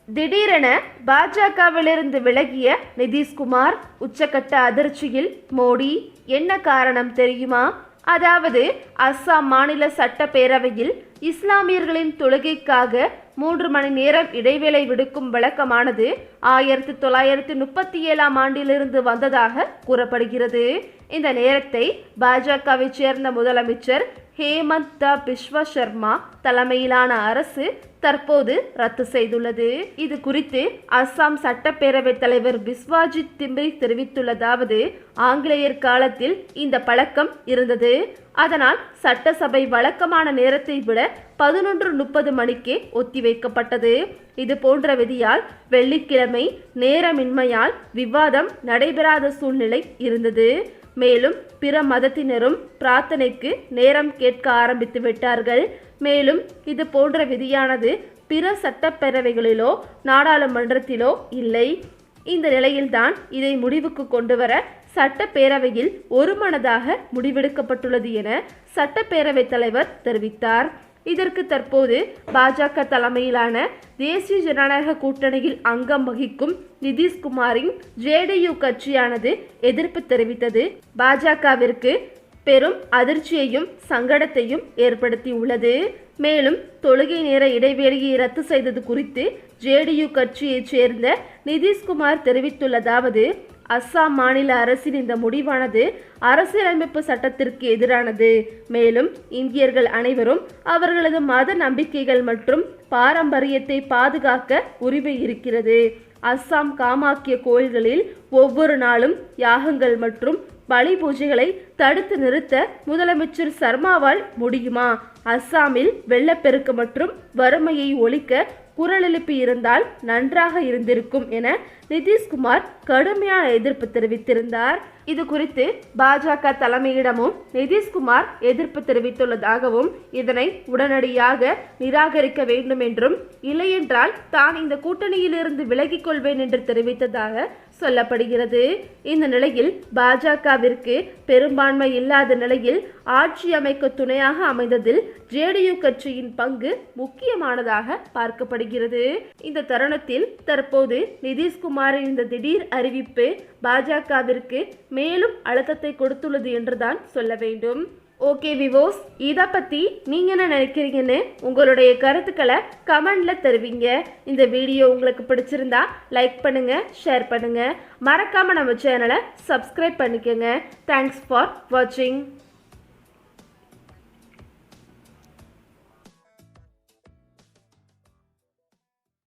திடீரென பாஜகவிலிருந்து விலகிய நிதிஷ்குமார் உச்சக்கட்ட அதிர்ச்சியில் மோடி. என்ன காரணம் தெரியுமா? அதாவது அஸ்ஸாம் மாநில சட்டப்பேரவையில் இஸ்லாமியர்களின் தொழுகைக்காக 3 மணி நேரம் இடைவேளை விடுக்கும் வழக்கமானது 1937ஆம் ஆண்டிலிருந்து வந்ததாக கூறப்படுகிறது. இந்த நேரத்தை பாஜகவை சேர்ந்த முதலமைச்சர் ஹேமந்த பிஸ்வ சர்மா தலைமையிலான அரசு தற்போது ரத்து செய்துள்ளது. இது குறித்து அஸ்ஸாம் சட்டப்பேரவை தலைவர் பிஸ்வாஜித் திம்ரி தெரிவித்துள்ளதாவது, ஆங்கிலேயர் காலத்தில் இந்த பழக்கம் இருந்தது. அதனால் சட்டசபை வழக்கமான நேரத்தை விட 11:30 மணிக்கே ஒத்திவைக்கப்பட்டது. இது போன்ற விதியால் வெள்ளிக்கிழமை நேரமின்மையால் விவாதம் நடைபெறாத சூழ்நிலை இருந்தது. மேலும் பிற மதத்தினரும் பிரார்த்தனைக்கு நேரம் கேட்க ஆரம்பித்து விட்டார்கள். மேலும் இது போன்ற விதியானது பிற சட்டப்பேரவைகளிலோ நாடாளுமன்றத்திலோ இல்லை. இந்த நிலையில்தான் இதை முடிவுக்கு கொண்டுவர சட்டப்பேரவையில் ஒருமனதாக முடிவெடுக்கப்பட்டுள்ளது என சட்டப்பேரவைத் தலைவர் தெரிவித்தார். இதற்கு தற்போது பாஜக தலைமையிலான தேசிய ஜனநாயக கூட்டணியில் அங்கம் வகிக்கும் நிதிஷ்குமாரின் ஜேடியு கட்சியானது எதிர்ப்பு தெரிவித்தது பாஜகவிற்கு பெரும் அதிர்ச்சியையும் சங்கடத்தையும் ஏற்படுத்தியுள்ளது. மேலும் தொழுகை நேர இடைவெளியை ரத்து செய்தது குறித்து ஜேடியு கட்சியைச் சேர்ந்த நிதிஷ்குமார் தெரிவித்துள்ளதாவது, அஸ்ஸாம் மாநில அரசின் இந்த முடிவானது அரசியலமைப்பு சட்டத்திற்கு எதிரானது. மேலும் இந்தியர்கள் அனைவரும் அவர்களது மத நம்பிக்கைகள் மற்றும் பாரம்பரியத்தை பாதுகாக்க உரிமை இருக்கிறது. அஸ்ஸாம் காமாக்கிய கோயில்களில் ஒவ்வொரு நாளும் யாகங்கள் மற்றும் பலி பூஜைகளை தடுத்து நிறுத்த முதலமைச்சர் சர்மாவால் முடியுமா? அஸ்ஸாமில் வெள்ளப்பெருக்கு மற்றும் வறுமையை ஒழிக்க குரல் எழுப்பி இருந்தால் நன்றாக இருந்திருக்கும் என நிதிஷ்குமார் கடுமையான எதிர்ப்பு தெரிவித்திருந்தார். இது குறித்து பாஜக தலைமையிடமும் நிதிஷ்குமார் எதிர்ப்பு தெரிவித்துள்ளதாகவும், இதனை உடனடியாக நிராகரிக்க வேண்டும் என்றும், இல்லையென்றால் தான் இந்த கூட்டணியிலிருந்து விலகிக் கொள்வேன் என்று தெரிவித்ததாக சொல்லப்படுகிறது. இந்த நிலையில் பாஜகவிற்கு பெரும்பான்மை இல்லாத நிலையில் ஆட்சி அமைக்க துணையாக அமைந்ததில் ஜேடியு கட்சியின் பங்கு முக்கியமானதாக பார்க்கப்படுகிறது. இந்த தருணத்தில் தற்போது நிதிஷ்குமாரின் இந்த திடீர் அறிவிப்பு பாஜகவிற்கு மேலும் அழுத்தத்தை கொடுத்துள்ளது என்றுதான் சொல்ல வேண்டும். ஓகே விவோஸ், இதை பற்றி நீங்கள் என்ன நினைக்கிறீங்கன்னு உங்களுடைய கருத்துக்களை கமெண்ட்ல தெரிவிங்க. இந்த வீடியோ உங்களுக்கு பிடிச்சிருந்தா லைக் பண்ணுங்க, ஷேர் பண்ணுங்க, மறக்காம நம்ம சேனலை சப்ஸ்கிரைப் பண்ணிக்கோங்க. தேங்க்ஸ் ஃபார் வாட்சிங்.